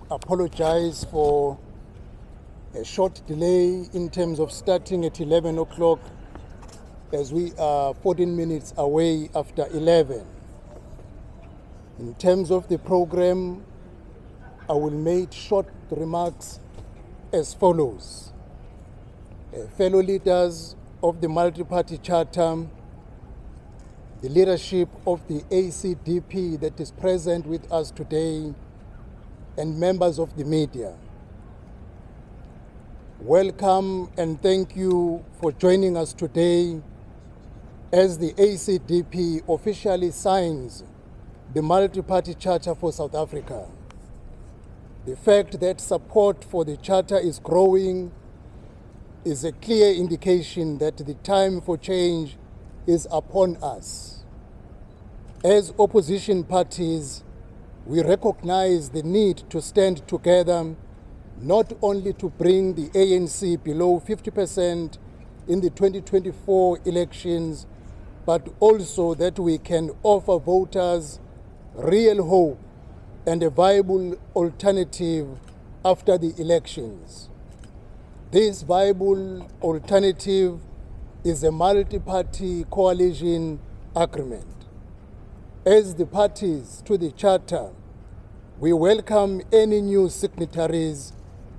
apologize for a short delay in terms of starting at 11 o'clock as we are 14 minutes away after 11. In terms of the program, I will make short remarks as follows. Fellow leaders of the multi-party charter, the leadership of the ACDP that is present with us today, and members of the media, welcome and thank you for joining us today as the ACDP officially signs the multi-party charter for South Africa. The fact that support for the charter is growing is a clear indication that the time for change is upon us. As opposition parties, we recognize the need to stand together, not only to bring the ANC below 50% in the 2024 elections, but also that we can offer voters real hope and a viable alternative after the elections. This viable alternative is a multi-party coalition agreement. As the parties to the charter, we welcome any new signatories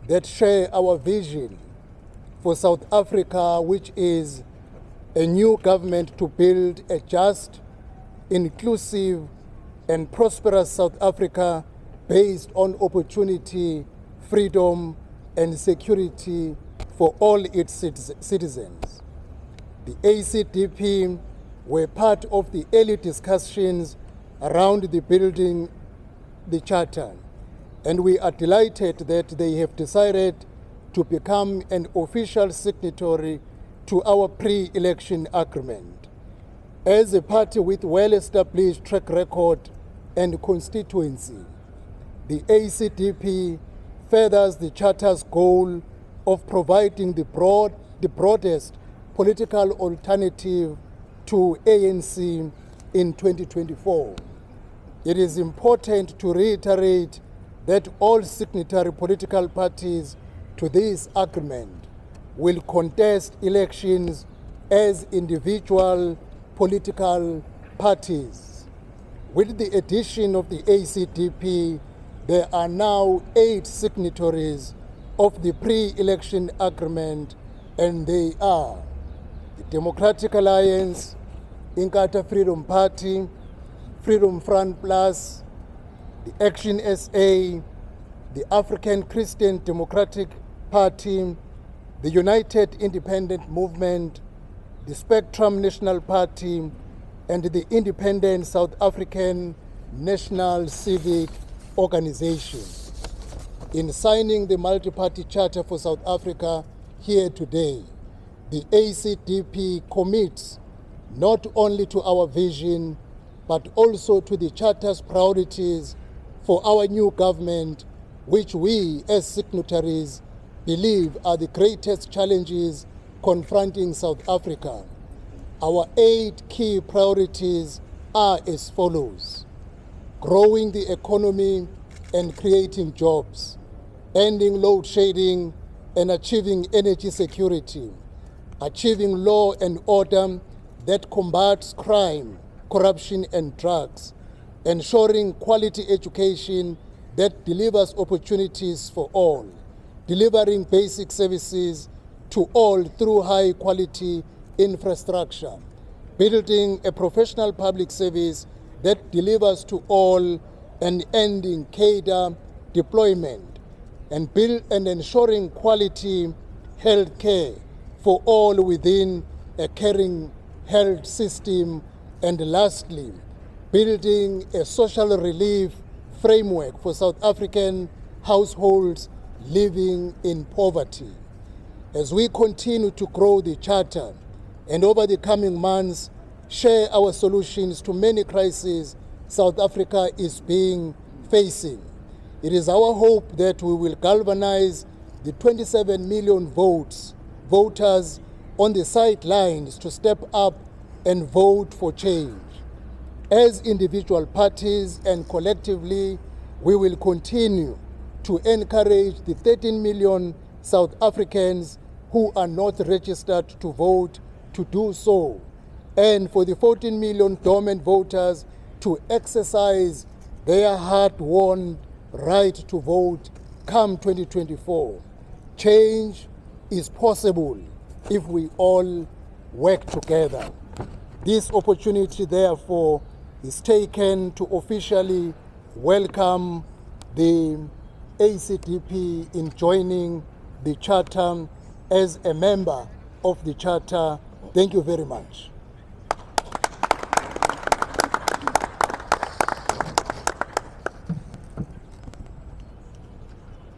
that share our vision for South Africa, which is a new government to build a just, inclusive, and prosperous South Africa based on opportunity, freedom, and security for all its citizens. The ACDP were part of the early discussions around the building the charter, and we are delighted that they have decided to become an official signatory to our pre-election agreement. As a party with well-established track record and constituency, the ACDP furthers the charter's goal of providing the broadest political alternative to ANC in 2024. It is important to reiterate that all signatory political parties to this agreement will contest elections as individual political parties. With the addition of the ACDP, there are now 8 signatories of the pre-election agreement, and they are the Democratic Alliance, Inkatha Freedom Party, Freedom Front Plus, the Action SA, the African Christian Democratic Party, the United Independent Movement, the Spectrum National Party, and the Independent South African National Civic Organization. In signing the multi-party charter for South Africa here today, the ACDP commits not only to our vision, but also to the charter's priorities for our new government, which we as signatories believe are the greatest challenges confronting South Africa. Our 8 key priorities are as follows: growing the economy and creating jobs, ending load shedding and achieving energy security, achieving law and order that combats crime, corruption, and drugs, ensuring quality education that delivers opportunities for all, delivering basic services to all through high-quality infrastructure, building a professional public service that delivers to all, and ending cadre deployment, and ensuring quality health care for all within a caring health system, and lastly, building a social relief framework for South African households living in poverty. As we continue to grow the charter and over the coming months share our solutions to many crises South Africa is facing, it is our hope that we will galvanize the 27 million voters on the sidelines to step up and vote for change. As individual parties and collectively, we will continue to encourage the 13 million South Africans who are not registered to vote to do so, and for the 14 million dormant voters to exercise their hard-won right to vote come 2024. Change is possible if we all work together. This opportunity, therefore, is taken to officially welcome the ACDP in joining the Charter as a member of the Charter. Thank you very much.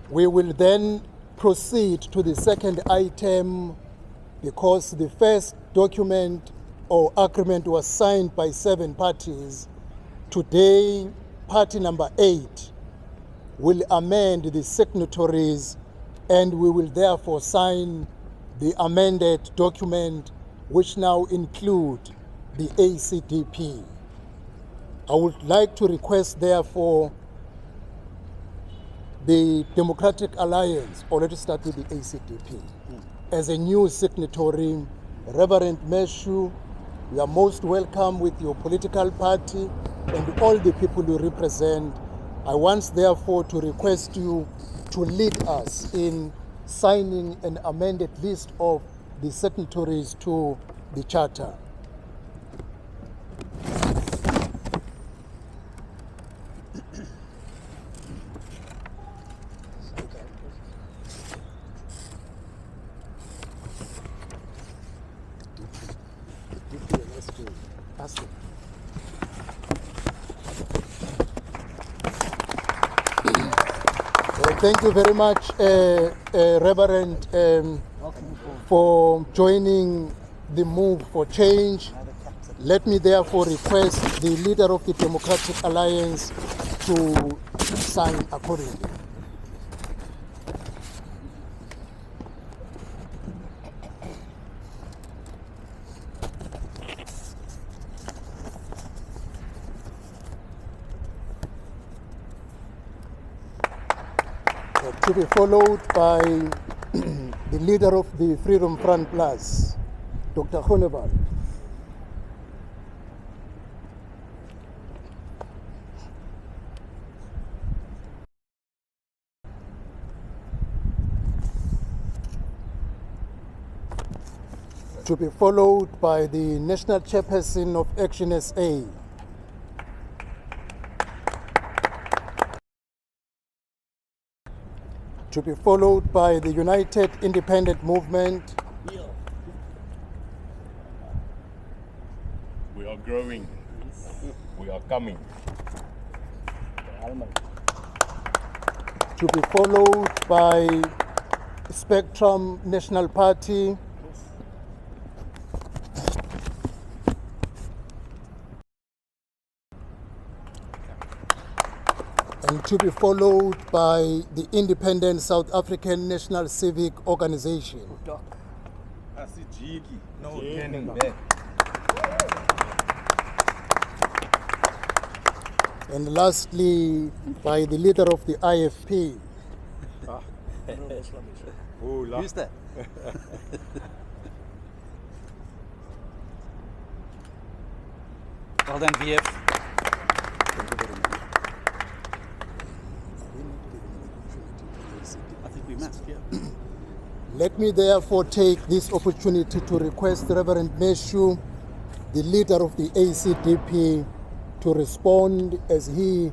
We will then proceed to the second item because the first document or agreement was signed by 7 parties. Today, party number 8 will amend the signatories, and we will therefore sign the amended document, which now include the ACDP. I would like to request, therefore, the Democratic Alliance, or let us start with the ACDP, as a new signatory. Reverend Meshu, you are most welcome with your political party and all the people you represent. I want, therefore, to request you to lead us in signing an amended list of the signatories to the Charter. Thank you very much, Reverend, for joining the move for change. Let me therefore request the leader of the Democratic Alliance to sign accordingly. To be followed by the leader of the Freedom Front Plus, Dr. Honeval. To be followed by the National Chairperson of Action SA, to be followed by the United Independent Movement. We are growing. We are coming. To be followed by Spectrum National Party. And to be followed by the Independent South African National Civic Organization. No turning back. And lastly, by the leader of the IFP. Who's that? Well then, VF. I think we must, yeah. Let me therefore take this opportunity to request Reverend Meshu, the leader of the ACDP, to respond as he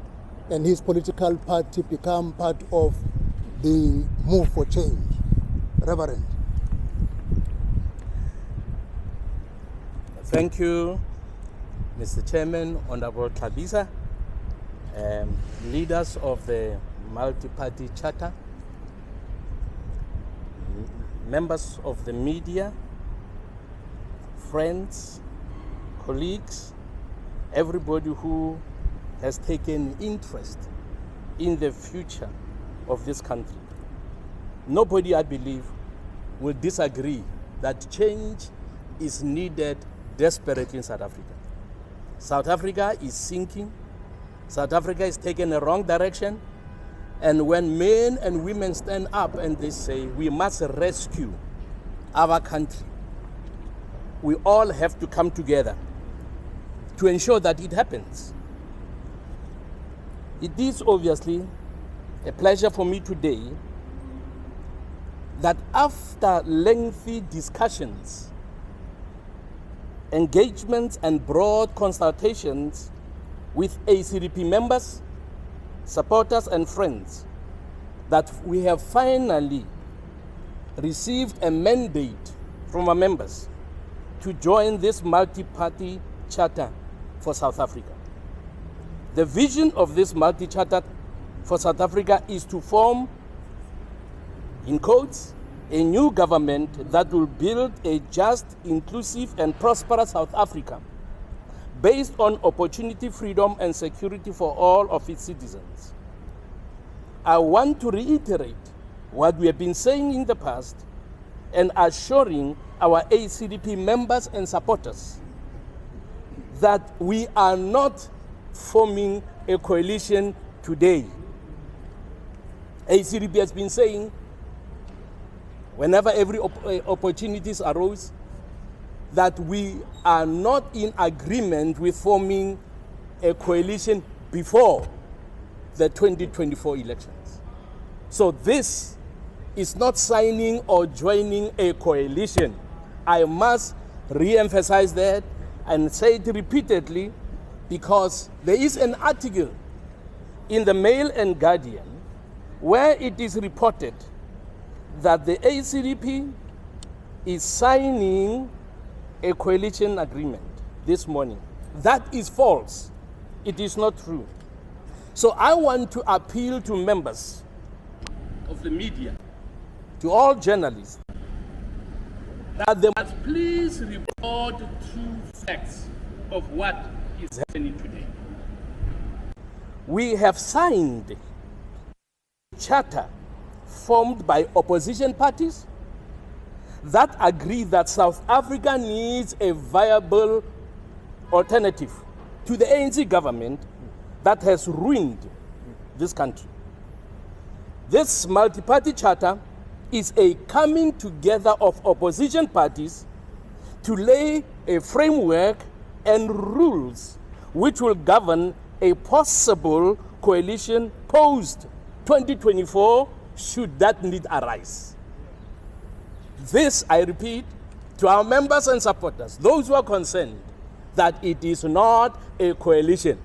and his political party become part of the move for change. Reverend. Thank you, Mr. Chairman, Honorable Tlhabisa, leaders of the multi-party charter, members of the media, friends, colleagues, everybody who has taken interest in the future of this country. Nobody, I believe, will disagree that change is needed desperately in South Africa. South Africa is sinking. South Africa is taking a wrong direction. And when men and women stand up and they say, we must rescue our country, we all have to come together to ensure that it happens. It is obviously a pleasure for me today that after lengthy discussions, engagements, and broad consultations with ACDP members, supporters, and friends, that we have finally received a mandate from our members to join this multi-party charter for South Africa. The vision of this multi-charter for South Africa is to form, in quotes, a new government that will build a just, inclusive, and prosperous South Africa based on opportunity, freedom, and security for all of its citizens. I want to reiterate what we have been saying in the past and assuring our ACDP members and supporters that we are not forming a coalition today. ACDP has been saying, whenever every opportunities arose, that we are not in agreement with forming a coalition before the 2024 elections. So this is not signing or joining a coalition. I must re-emphasize that and say it repeatedly, because there is an article in the Mail and Guardian where it is reported that the ACDP is signing a coalition agreement this morning. That is false. It is not true. So I want to appeal to members of the media, to all journalists, that they must please report true facts of what is happening today. We have signed a charter formed by opposition parties that agree that South Africa needs a viable alternative to the ANC government that has ruined this country. This multi-party charter is a coming together of opposition parties to lay a framework and rules which will govern a possible coalition post-2024 should that need arise. This, I repeat, to our members and supporters, those who are concerned that it is not a coalition.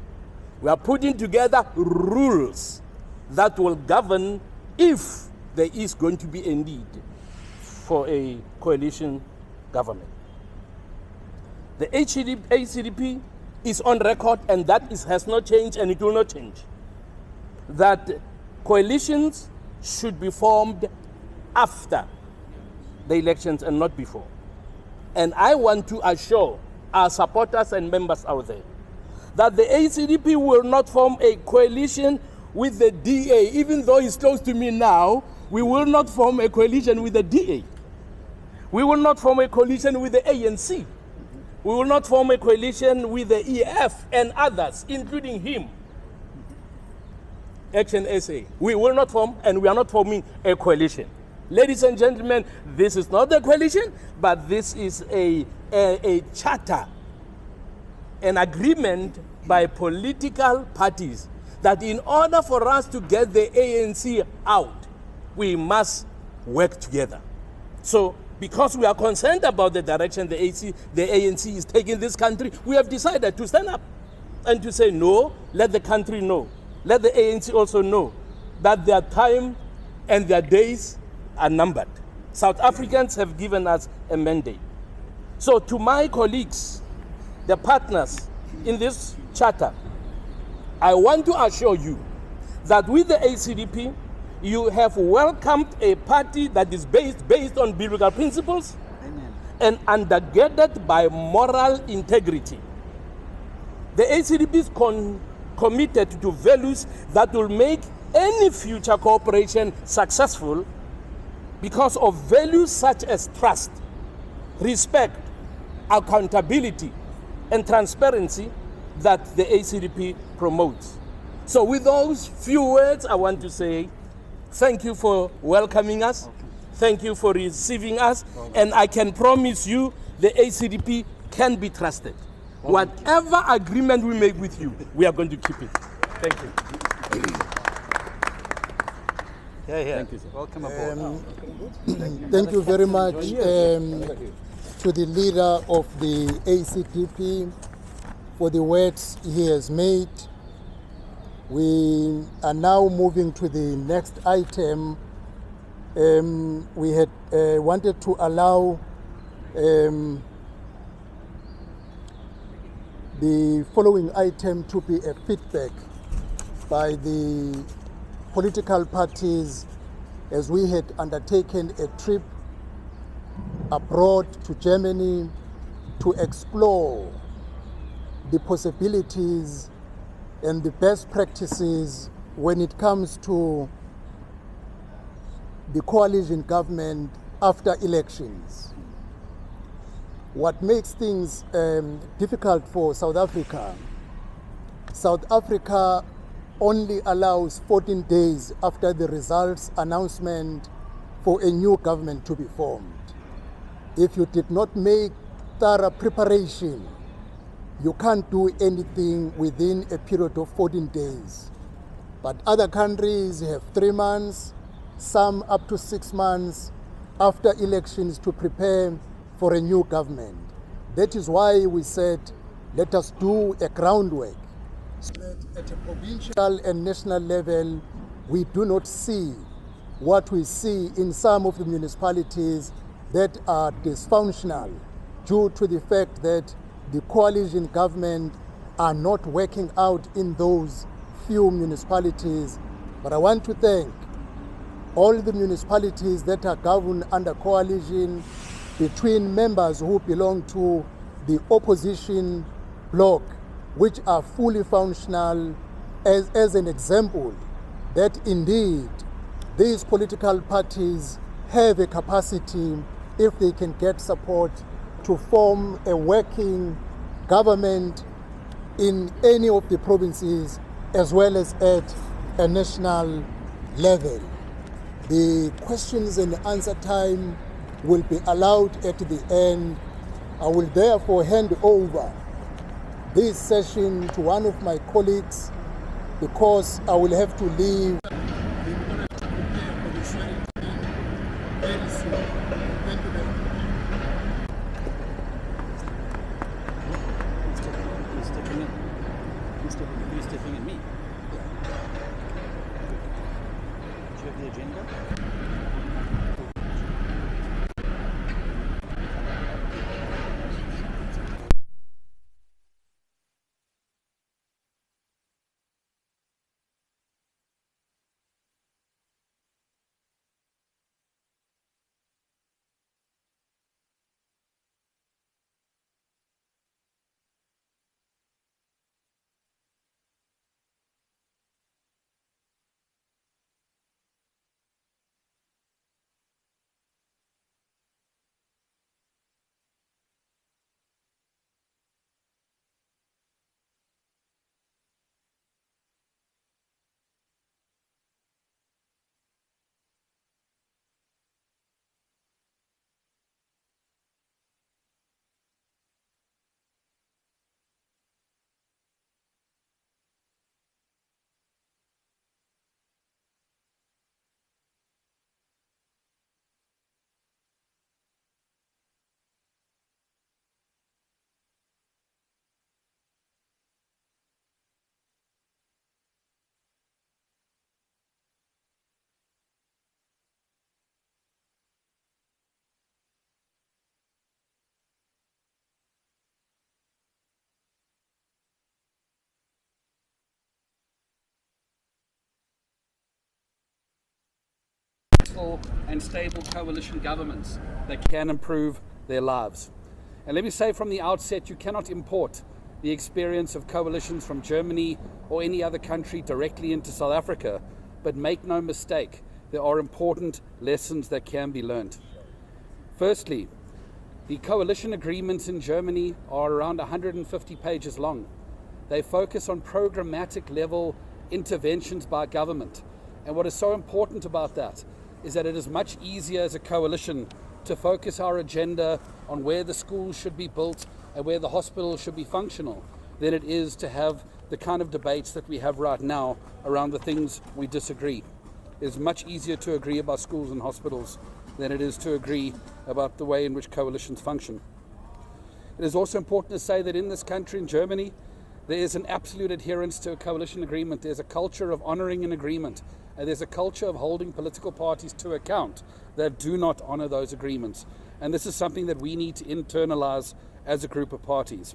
We are putting together rules that will govern if there is going to be a need for a coalition government. The ACDP is on record, and that has not changed, and it will not change, that coalitions should be formed after the elections and not before. And I want to assure our supporters and members out there that the ACDP will not form a coalition with the DA. Even though he's close to me now, we will not form a coalition with the DA. We will not form a coalition with the ANC. We will not form a coalition with the EF and others, including him, Action SA. We will not form, and we are not forming a coalition. Ladies and gentlemen, this is not a coalition, but this is a charter, an agreement by political parties that in order for us to get the ANC out, we must work together. So, because we are concerned about the direction the ANC is taking this country, we have decided to stand up and to say, no, let the country know. Let the ANC also know that their time and their days are numbered. South Africans have given us a mandate. So to my colleagues, the partners in this charter, I want to assure you that with the ACDP, you have welcomed a party that is based on biblical principles. Amen. And undergirded by moral integrity. The ACDP is committed to values that will make any future cooperation successful because of values such as trust, respect, accountability, and transparency that the ACDP promotes. So with those few words, I want to say thank you for welcoming us. Thank you for receiving us. And I can promise you the ACDP can be trusted. Whatever agreement we make with you, we are going to keep it. Thank you. Thank you, sir. Welcome aboard. Thank you very much to the leader of the ACDP for the words he has made. We are now moving to the next item. We had wanted to allow the following item to be a feedback by the political parties as we had undertaken a trip abroad to Germany to explore the possibilities and the best practices when it comes to the coalition government after elections. What makes things difficult for South Africa only allows 14 days after the results announcement for a new government to be formed. If you did not make thorough preparation, you can't do anything within a period of 14 days. But other countries have 3 months, some up to 6 months after elections to prepare for a new government. That is why we said, let us do a groundwork. So that at a provincial and national level, we do not see what we see in some of the municipalities that are dysfunctional due to the fact that the coalition government are not working out in those few municipalities. But I want to thank all the municipalities that are governed under coalition between members who belong to the opposition bloc, which are fully functional, as an example that indeed these political parties have a capacity, if they can get support, to form a working government in any of the provinces as well as at a national level. The questions and answer time will be allowed at the end. I will therefore hand over this session to one of my colleagues because I will have to leave in order to prepare for the swearing very soon. Thank you very much. Who's stepping in me? Do you have the agenda? And stable coalition governments that can improve their lives. And let me say from the outset, you cannot import the experience of coalitions from Germany or any other country directly into South Africa, but make no mistake, there are important lessons that can be learned. Firstly, the coalition agreements in Germany are around 150 pages long. They focus on programmatic level interventions by government. And what is so important about that is that it is much easier as a coalition to focus our agenda on where the schools should be built and where the hospitals should be functional than it is to have the kind of debates that we have right now around the things we disagree. It is much easier to agree about schools and hospitals than it is to agree about the way in which coalitions function. It is also important to say that in this country, in Germany, there is an absolute adherence to a coalition agreement. There's a culture of honoring an agreement, and there's a culture of holding political parties to account that do not honor those agreements. And this is something that we need to internalize as a group of parties.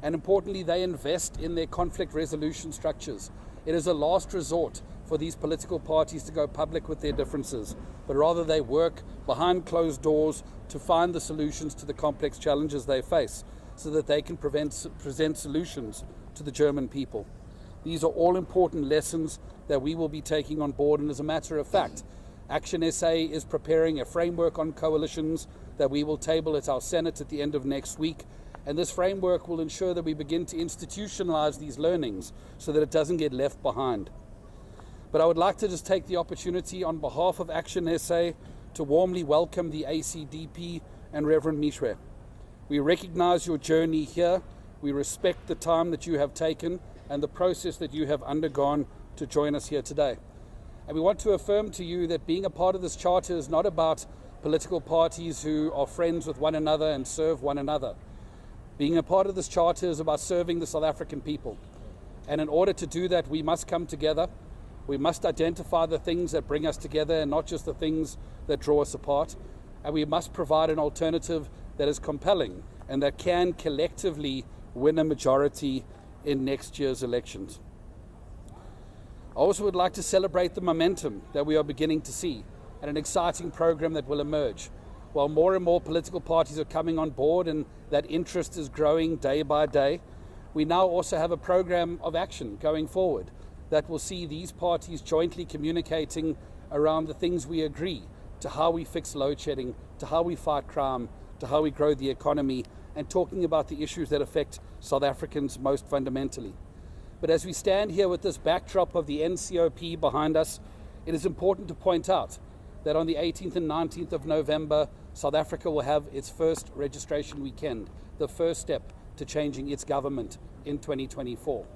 And importantly, they invest in their conflict resolution structures. It is a last resort for these political parties to go public with their differences, but rather they work behind closed doors to find the solutions to the complex challenges they face so that they can present solutions to the German people. These are all important lessons that we will be taking on board, and as a matter of fact, Action SA is preparing a framework on coalitions that we will table at our Senate at the end of next week. And this framework will ensure that we begin to institutionalize these learnings so that it doesn't get left behind. But I would like to just take the opportunity on behalf of Action SA to warmly welcome the ACDP and Reverend Mishwe. We recognize your journey here. We respect the time that you have taken and the process that you have undergone to join us here today. And we want to affirm to you that being a part of this charter is not about political parties who are friends with one another and serve one another. Being a part of this charter is about serving the South African people. And in order to do that, we must come together. We must identify the things that bring us together and not just the things that draw us apart. And we must provide an alternative that is compelling and that can collectively win a majority in next year's elections. I also would like to celebrate the momentum that we are beginning to see and an exciting program that will emerge. While more and more political parties are coming on board and that interest is growing day by day, we now also have a program of action going forward that will see these parties jointly communicating around the things we agree, to how we fix load shedding, to how we fight crime, to how we grow the economy, and talking about the issues that affect South Africans most fundamentally. But as we stand here with this backdrop of the NCOP behind us, it is important to point out that on the 18th and 19th of November, South Africa will have its first registration weekend, the first step to changing its government in 2024.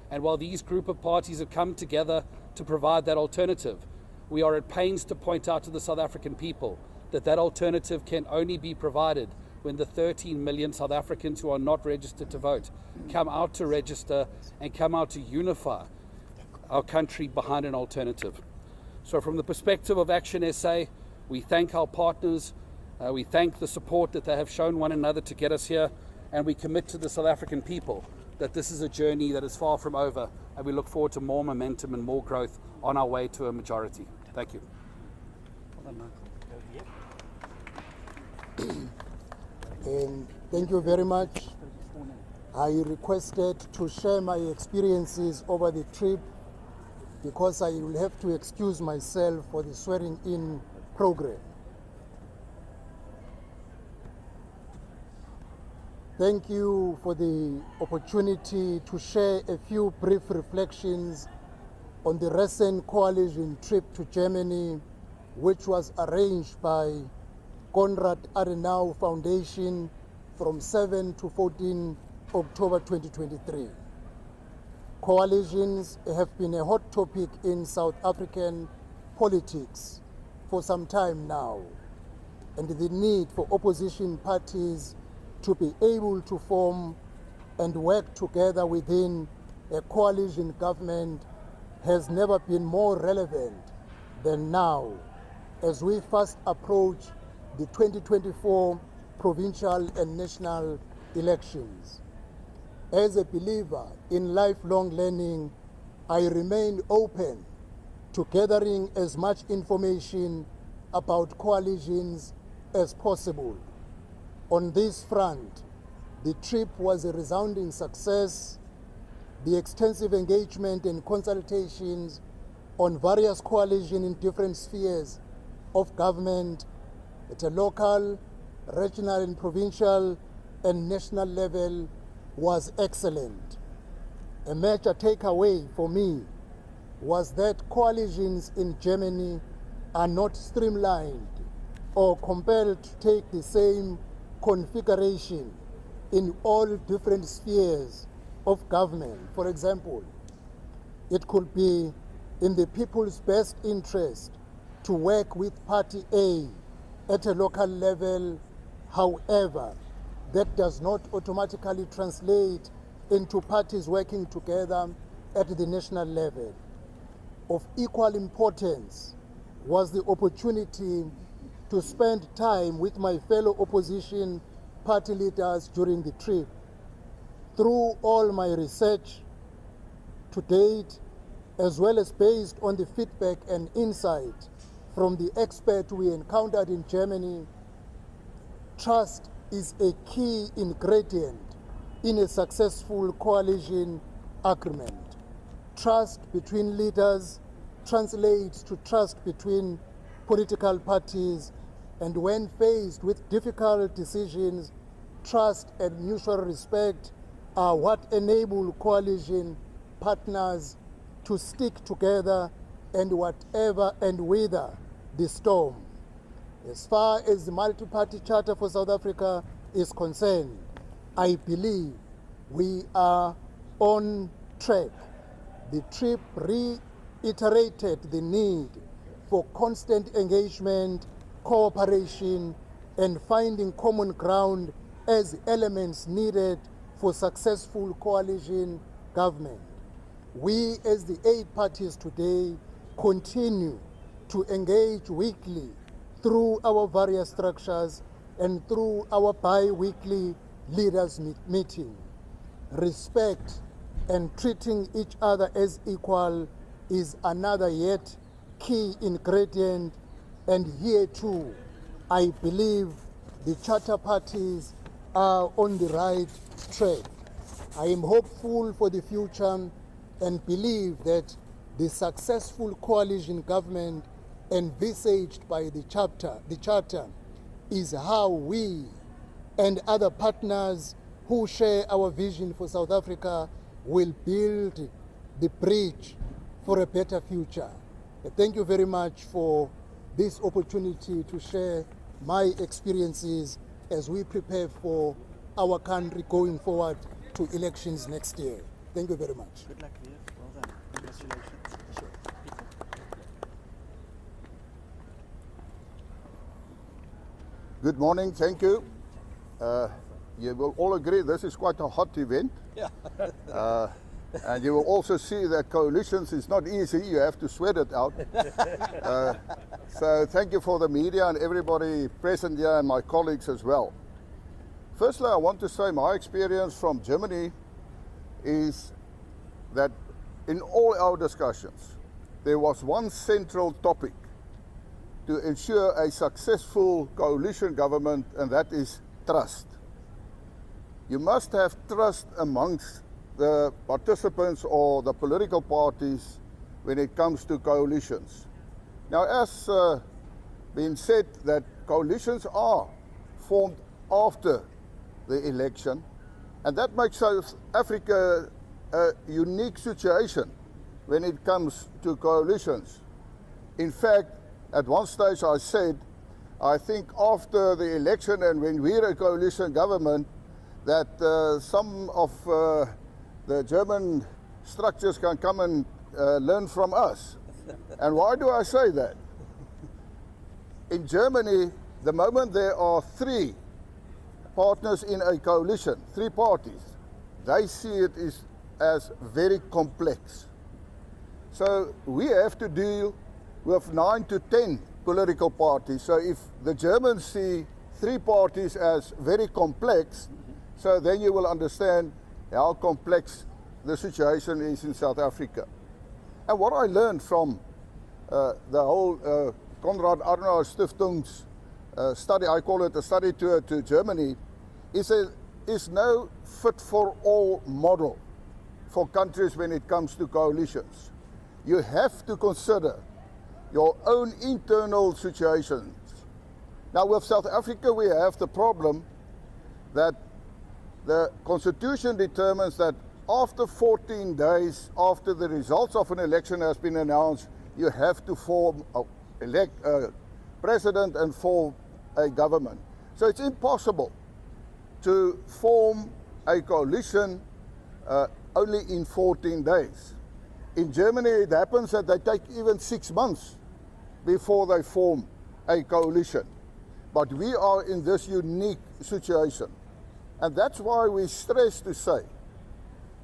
And while these group of parties have come together to provide that alternative, we are at pains to point out to the South African people that that alternative can only be provided when the 13 million South Africans who are not registered to vote come out to register and come out to unify our country behind an alternative. So from the perspective of Action SA, we thank our partners, we thank the support that they have shown one another to get us here, and we commit to the South African people that this is a journey that is far from over, and we look forward to more momentum and more growth on our way to a majority. Thank you. Thank you very much. I requested to share my experiences over the trip because I will have to excuse myself for the swearing-in program. Thank you for the opportunity to share a few brief reflections on the recent coalition trip to Germany, which was arranged by Konrad Adenauer Foundation from 7 to 14 October 2023. Coalitions have been a hot topic in South African politics for some time now, and the need for opposition parties to be able to form and work together within a coalition government has never been more relevant than now as we fast approach the 2024 provincial and national elections. As a believer in lifelong learning, I remain open to gathering as much information about coalitions as possible. On this front, the trip was a resounding success. The extensive engagement and consultations on various coalitions in different spheres of government at a local, regional and provincial and national level was excellent. A major takeaway for me was that coalitions in Germany are not streamlined or compelled to take the same configuration in all different spheres of government. For example, it could be in the people's best interest to work with Party A at a local level. However, that does not automatically translate into parties working together at the national level. Of equal importance was the opportunity to spend time with my fellow opposition party leaders during the trip. Through all my research to date, as well as based on the feedback and insight from the experts we encountered in Germany, trust is a key ingredient in a successful coalition agreement. Trust between leaders translates to trust between political parties, and when faced with difficult decisions, trust and mutual respect are what enable coalition partners to stick together and whatever and weather the storm. As far as the multi-party charter for South Africa is concerned, I believe we are on track. The trip reiterated the need for constant engagement, cooperation, and finding common ground as elements needed for successful coalition government. We, as the 8 parties today, continue to engage weekly through our various structures and through our bi-weekly leaders meeting. Respect and treating each other as equal is another yet key ingredient, and here too, I believe the charter parties are on the right track. I am hopeful for the future and believe that the successful coalition government envisaged by the charter is how we and other partners who share our vision for South Africa will build the bridge for a better future. Thank you very much for this opportunity to share my experiences as we prepare for our country going forward to elections next year. Thank you very much. Good luck, Viv. Well done. Congratulations. Sure. Good morning, thank you. You will all agree this is quite a hot event. Yeah. And you will also see that coalitions is not easy, you have to sweat it out. So thank you for the media and everybody present here and my colleagues as well. Firstly, I want to say my experience from Germany is that in all our discussions, there was one central topic to ensure a successful coalition government, and that is trust. You must have trust amongst the participants or the political parties when it comes to coalitions. Now, as been said, that coalitions are formed after the election, and that makes South Africa a unique situation when it comes to coalitions. In fact, at one stage I said, I think after the election and when we're a coalition government, that some of the German structures can come and learn from us. And why do I say that? In Germany, the moment there are 3 partners in a coalition, 3 parties, they see it as very complex. So we have to deal with 9 to 10 political parties. So if the Germans see 3 parties as very complex, so then you will understand how complex the situation is in South Africa. And what I learned from the whole Konrad Adenauer Stiftung's study, I call it a study tour to Germany, is no fit-for-all model for countries when it comes to coalitions. You have to consider your own internal situations. Now with South Africa we have the problem that the Constitution determines that after 14 days after the results of an election has been announced, you have to elect a president and form a government. So it's impossible to form a coalition only in 14 days. In Germany, it happens that they take even 6 months before they form a coalition. But we are in this unique situation. And that's why we stress to say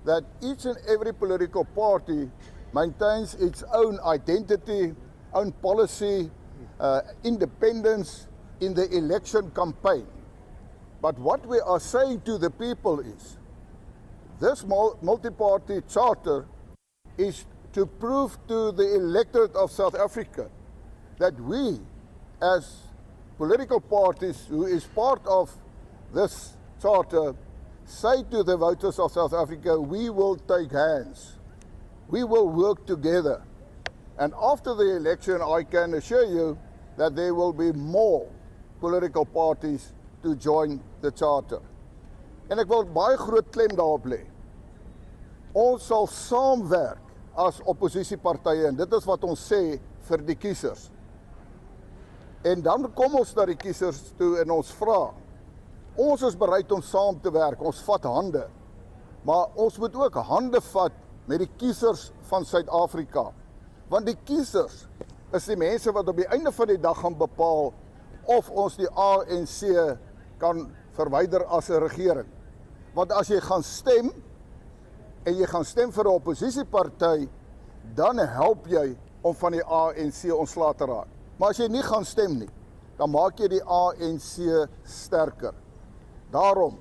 that each and every political party maintains its own identity, own policy, independence in the election campaign. But what we are saying to the people is, this multi-party charter is to prove to the electorate of South Africa that we, as political parties who is part of this charter, say to the voters of South Africa, we will take hands. We will work together. And after the election, I can assure you that there will be more political parties to join the charter. En ek wil baie groot klem daarop lê. Ons sal saamwerk as oppositiepartye en dit is wat ons sê vir die kiesers. En dan kom ons na die kiesers toe en ons vra, ons is bereid om saam te werk, ons vat hande, maar ons moet ook hande vat met die kiesers van Suid-Afrika. Want die kiesers is die mense wat op die einde van die dag gaan bepaal of ons die ANC kan verwyder as 'n regering. Want as jy gaan stem, en jy gaan stem vir 'n oppositieparty, dan help jy om van die ANC ontslae te raak. Maar as jy nie gaan stem nie, dan maak jy die ANC sterker. Daarom,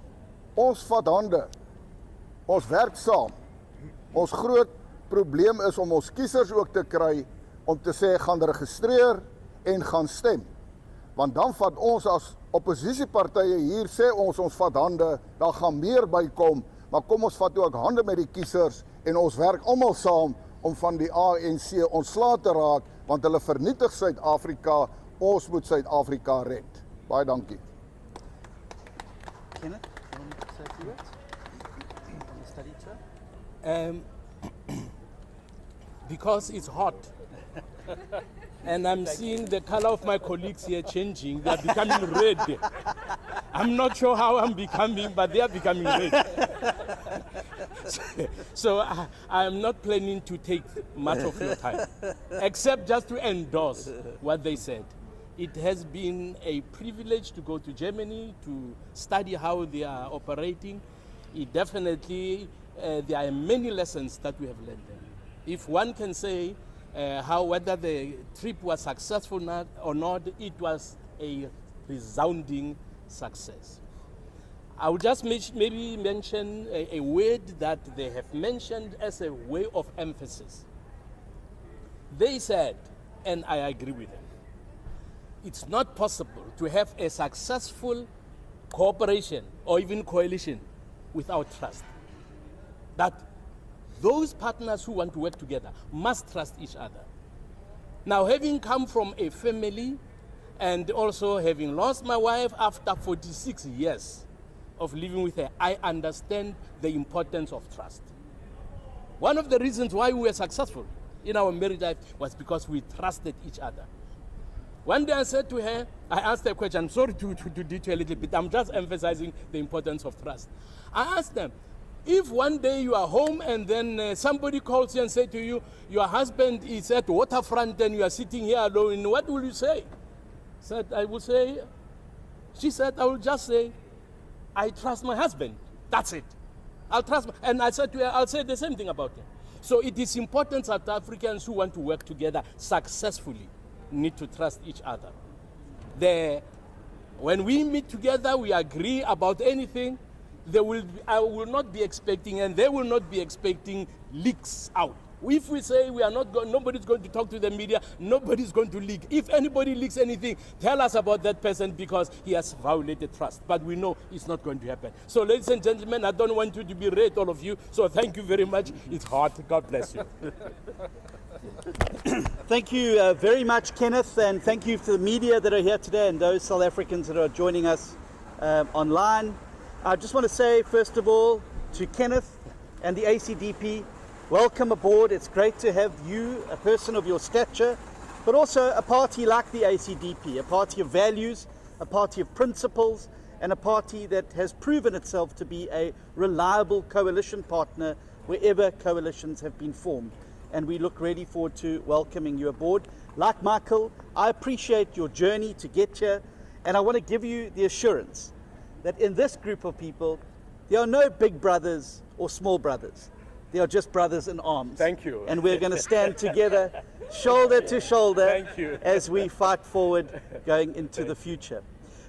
ons vat hande, ons werk saam. Ons groot probleem is om ons kiesers ook te kry, om te sê, gaan registreer en gaan stem. Want dan vat ons as oppositiepartye hier, sê ons vat hande, dan gaan meer bykom, maar kom ons vat ook hande met die kiesers en ons werk almal saam om van die ANC ontslae te raak, want hulle vernietig Suid-Afrika, ons moet Suid-Afrika red. Baie dankie. Kenneth, you want to say a few words on the study tour? Because it's hot. And I'm seeing the color of my colleagues here changing. They're becoming red. I'm not sure how I'm becoming, but they are becoming red. So I am not planning to take much of your time, except just to endorse what they said. It has been a privilege to go to Germany to study how they are operating. It definitely, there are many lessons that we have learned there. If one can say whether the trip was successful or not, it was a resounding success. I will just maybe mention a word that they have mentioned as a way of emphasis. They said, and I agree with them, it's not possible to have a successful cooperation or even coalition without trust. That those partners who want to work together must trust each other. Now, having come from a family and also having lost my wife after 46 years of living with her, I understand the importance of trust. One of the reasons why we were successful in our married life was because we trusted each other. One day I said to her, I asked her a question, I'm sorry to detail a little bit, I'm just emphasizing the importance of trust. I asked them, if one day you are home and then somebody calls you and says to you, your husband is at waterfront and you are sitting here alone, what will you say? She said, I will just say, I trust my husband. That's it. I'll trust. And I said to her, I'll say the same thing about him. So it is important South Africans who want to work together successfully need to trust each other. When we meet together, we agree about anything, I will not be expecting, and they will not be expecting leaks out. If we say we are not going, nobody's going to talk to the media, nobody's going to leak. If anybody leaks anything, tell us about that person because he has violated trust. But we know it's not going to happen. So ladies and gentlemen, I don't want you to be red, all of you. So thank you very much. It's hot. God bless you. Thank you very much, Kenneth, and thank you to the media that are here today and those South Africans that are joining us online. I just want to say, first of all, to Kenneth, and the ACDP, welcome aboard. It's great to have you, a person of your stature, but also a party like the ACDP, a party of values, a party of principles, and a party that has proven itself to be a reliable coalition partner wherever coalitions have been formed. And we look really forward to welcoming you aboard. Like Michael, I appreciate your journey to get here, and I want to give you the assurance that in this group of people, there are no big brothers or small brothers. They are just brothers in arms. Thank you. And we're going to stand together, shoulder to shoulder, Thank you. as we fight forward going into the future.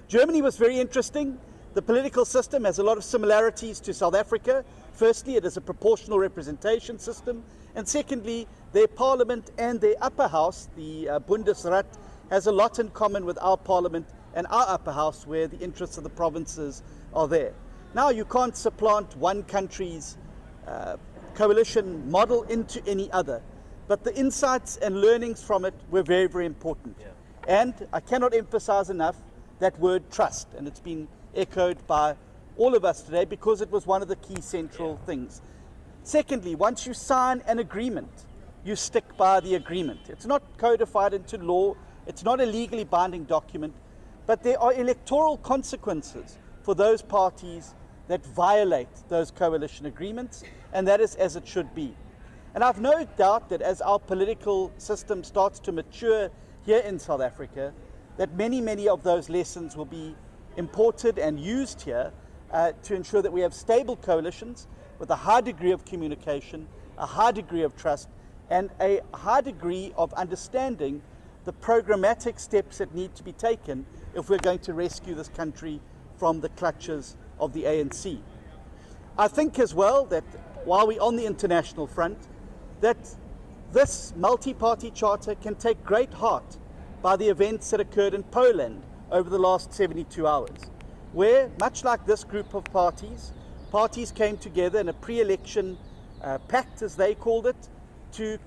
Germany was very interesting. The political system has a lot of similarities to South Africa. Firstly, it is a proportional representation system. And secondly, their parliament and their upper house, the Bundesrat, has a lot in common with our parliament and our upper house, where the interests of the provinces are there. Now, you can't supplant one country's coalition model into any other, but the insights and learnings from it were very, very important. And I cannot emphasize enough that word trust, and it's been echoed by all of us today because it was one of the key central things. Secondly, once you sign an agreement, you stick by the agreement. It's not codified into law, it's not a legally binding document, but there are electoral consequences for those parties that violate those coalition agreements, and that is as it should be. And I've no doubt that as our political system starts to mature here in South Africa, that many of those lessons will be imported and used here to ensure that we have stable coalitions with a high degree of communication, a high degree of trust, and a high degree of understanding the programmatic steps that need to be taken if we're going to rescue this country from the clutches of the ANC. I think as well that while we're on the international front, that this multi-party charter can take great heart by the events that occurred in Poland over the last 72 hours, where, much like this group of parties came together in a pre-election pact, as they called it, to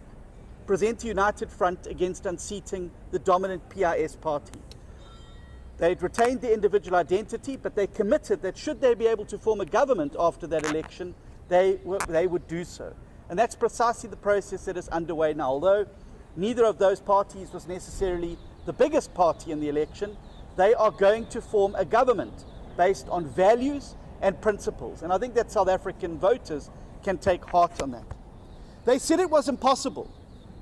present a united front against unseating the dominant PIS party. They'd retained their individual identity, but they committed that should they be able to form a government after that election, they would do so. And that's precisely the process that is underway now. Although neither of those parties was necessarily the biggest party in the election, they are going to form a government based on values and principles. And I think that South African voters can take heart on that. They said it was impossible,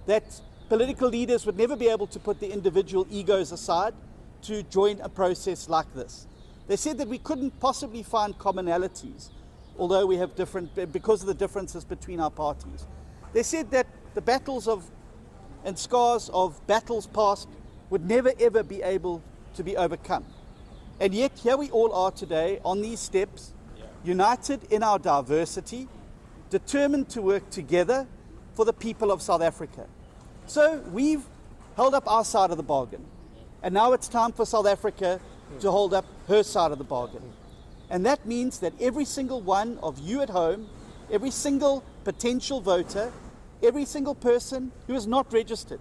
that political leaders would never be able to put the individual egos aside to join a process like this. They said that we couldn't possibly find commonalities, although we have because of the differences between our parties. They said that the battles and scars of battles past would never ever be able to be overcome. And yet here we all are today on these steps, united in our diversity, determined to work together for the people of South Africa. So we've held up our side of the bargain. And now it's time for South Africa to hold up her side of the bargain. And that means that every single one of you at home, every single potential voter, every single person who is not registered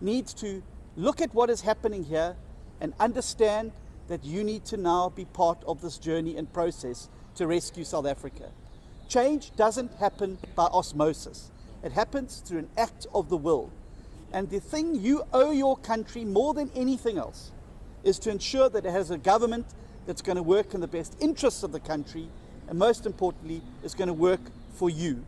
needs to look at what is happening here and understand that you need to now be part of this journey and process to rescue South Africa. Change doesn't happen by osmosis. It happens through an act of the will. And the thing you owe your country more than anything else is to ensure that it has a government that's going to work in the best interests of the country, and most importantly, is going to work for you.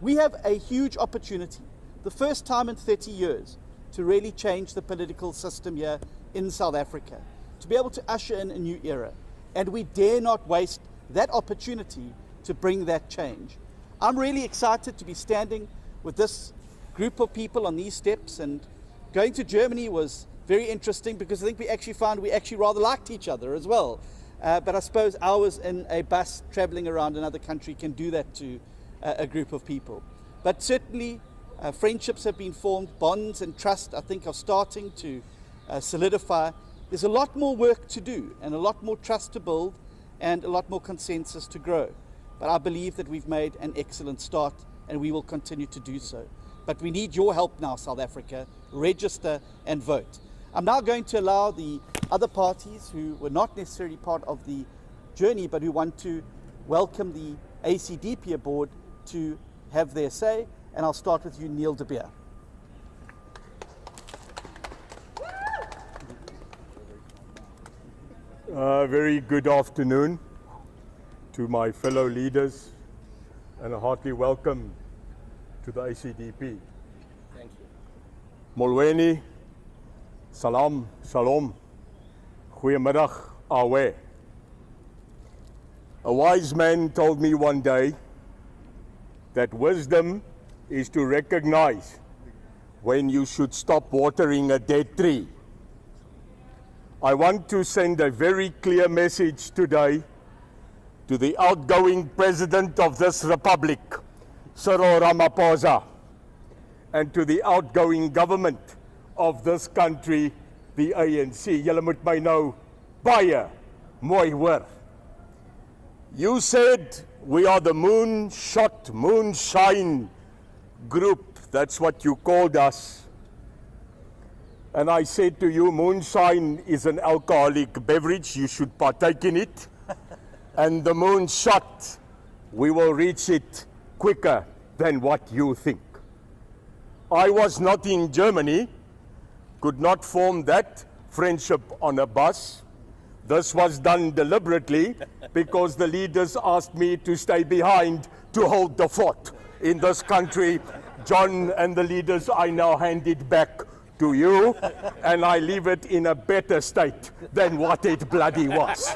We have a huge opportunity, the first time in 30 years, to really change the political system here in South Africa, to be able to usher in a new era. And we dare not waste that opportunity to bring that change. I'm really excited to be standing with this group of people on these steps, and going to Germany was very interesting because I think we actually found we actually rather liked each other as well. But I suppose hours in a bus traveling around another country can do that to a group of people. But certainly friendships have been formed, bonds and trust I think are starting to solidify. There's a lot more work to do and a lot more trust to build and a lot more consensus to grow. But I believe that we've made an excellent start and we will continue to do so. But we need your help now, South Africa. Register and vote. I'm now going to allow the other parties who were not necessarily part of the journey but who want to welcome the ACDP aboard to have their say. And I'll start with you, Neil de Beer. Very good afternoon to my fellow leaders and a hearty welcome to the ACDP. Thank you. Molweni, salam, shalom, goeiemiddag, awe. A wise man told me one day that wisdom is to recognize when you should stop watering a dead tree. I want to send a very clear message today to the outgoing president of this republic, Cyril Ramaphosa, and to the outgoing government of this country, the ANC. Julle moet my nou baie mooi hoor. You said we are the moonshot, moonshine group. That's what you called us. And I said to you, moonshine is an alcoholic beverage. You should partake in it. And the moonshot, we will reach it quicker than what you think. I was not in Germany, could not form that friendship on a bus. This was done deliberately because the leaders asked me to stay behind to hold the fort in this country. John and the leaders, I now hand it back to you, and I leave it in a better state than what it bloody was.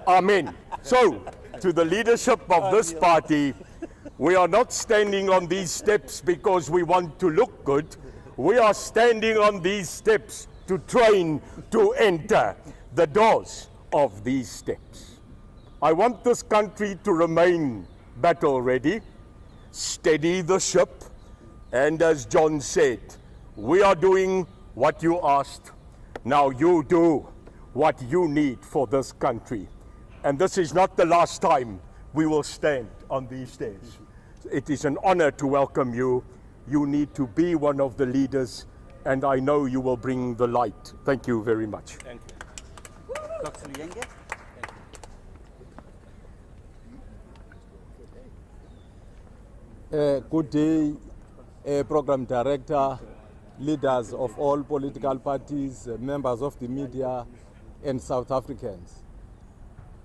Amen. So, to the leadership of this party, we are not standing on these steps because we want to look good. We are standing on these steps to train to enter the doors of these steps. I want this country to remain battle ready, steady the ship, and as John said, we are doing what you asked. Now you do what you need for this country. And this is not the last time we will stand on these stairs. It is an honor to welcome you. You need to be one of the leaders, and I know you will bring the light. Thank you very much. Thank you. Dr. Luyenge. Good day, Program Director, leaders of all political parties, members of the media, and South Africans.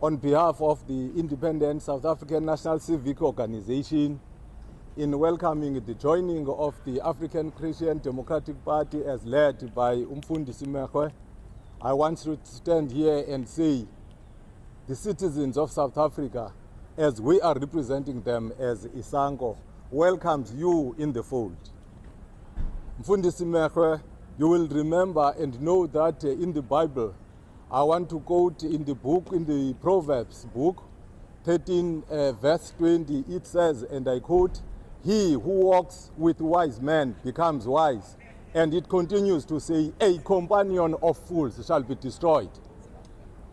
On behalf of the Independent South African National Civic Organization, in welcoming the joining of the African Christian Democratic Party as led by Mfundisi Mekwe, I want to stand here and say the citizens of South Africa, as we are representing them as Isango, welcomes you in the fold. Mfundisi Mekwe, you will remember and know that in the Bible, I want to quote in the book, in the Proverbs book, 13 verse 20, it says, and I quote, "He who walks with wise men becomes wise." And it continues to say, "A companion of fools shall be destroyed."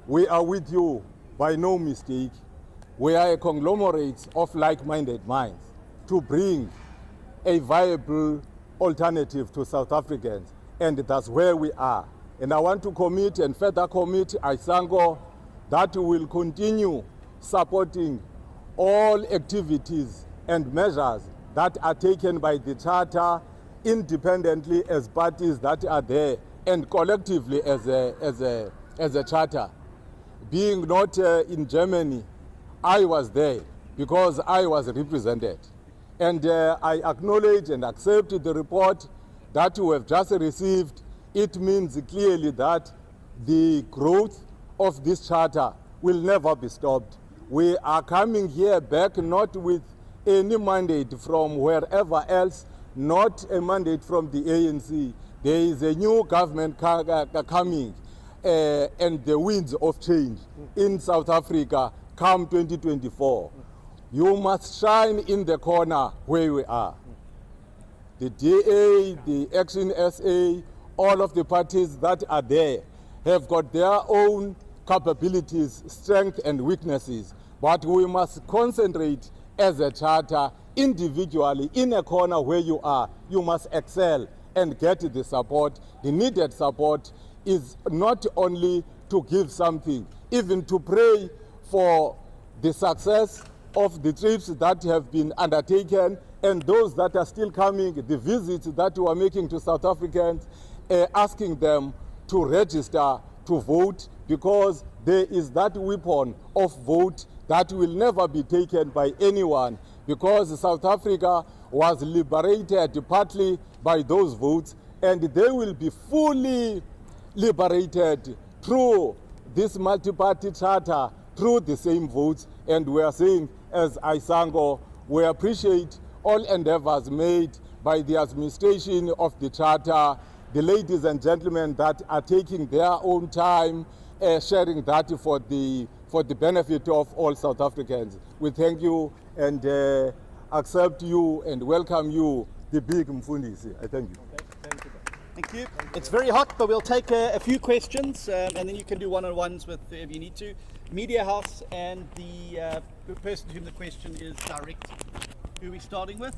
We are with you by no mistake. We are a conglomerate of like-minded minds to bring a viable alternative to South Africans, and that's where we are. And I want to commit and further commit Isango that we will continue supporting all activities and measures that are taken by the Charter independently as parties that are there and collectively as a charter. Being not in Germany, I was there because I was represented. And I acknowledge and accept the report that we have just received. It means clearly that the growth of this charter will never be stopped. We are coming here back not with any mandate from wherever else, not a mandate from the ANC. There is a new government coming and the winds of change in South Africa come 2024. You must shine in the corner where we are. The DA, the Action SA, all of the parties that are there have got their own capabilities, strengths and weaknesses, but we must concentrate as a charter individually in a corner where you are. You must excel and get the support. The needed support is not only to give something, even to pray for the success of the trips that have been undertaken and those that are still coming, the visits that we are making to South Africans, asking them to register to vote, because there is that weapon of vote that will never be taken by anyone, because South Africa was liberated partly by those votes, and they will be fully liberated through this multi-party charter, through the same votes. And we are saying, as Isango, we appreciate all endeavors made by the administration of the charter, the ladies and gentlemen that are taking their own time, sharing that for the benefit of all South Africans. We thank you and accept you and welcome you, the big Mfundisi. I thank you. Thank you. It's very hot, but we'll take a few questions, and then you can do one-on-ones with if you need to. Media House and the person to whom the question is directed. Who are we starting with?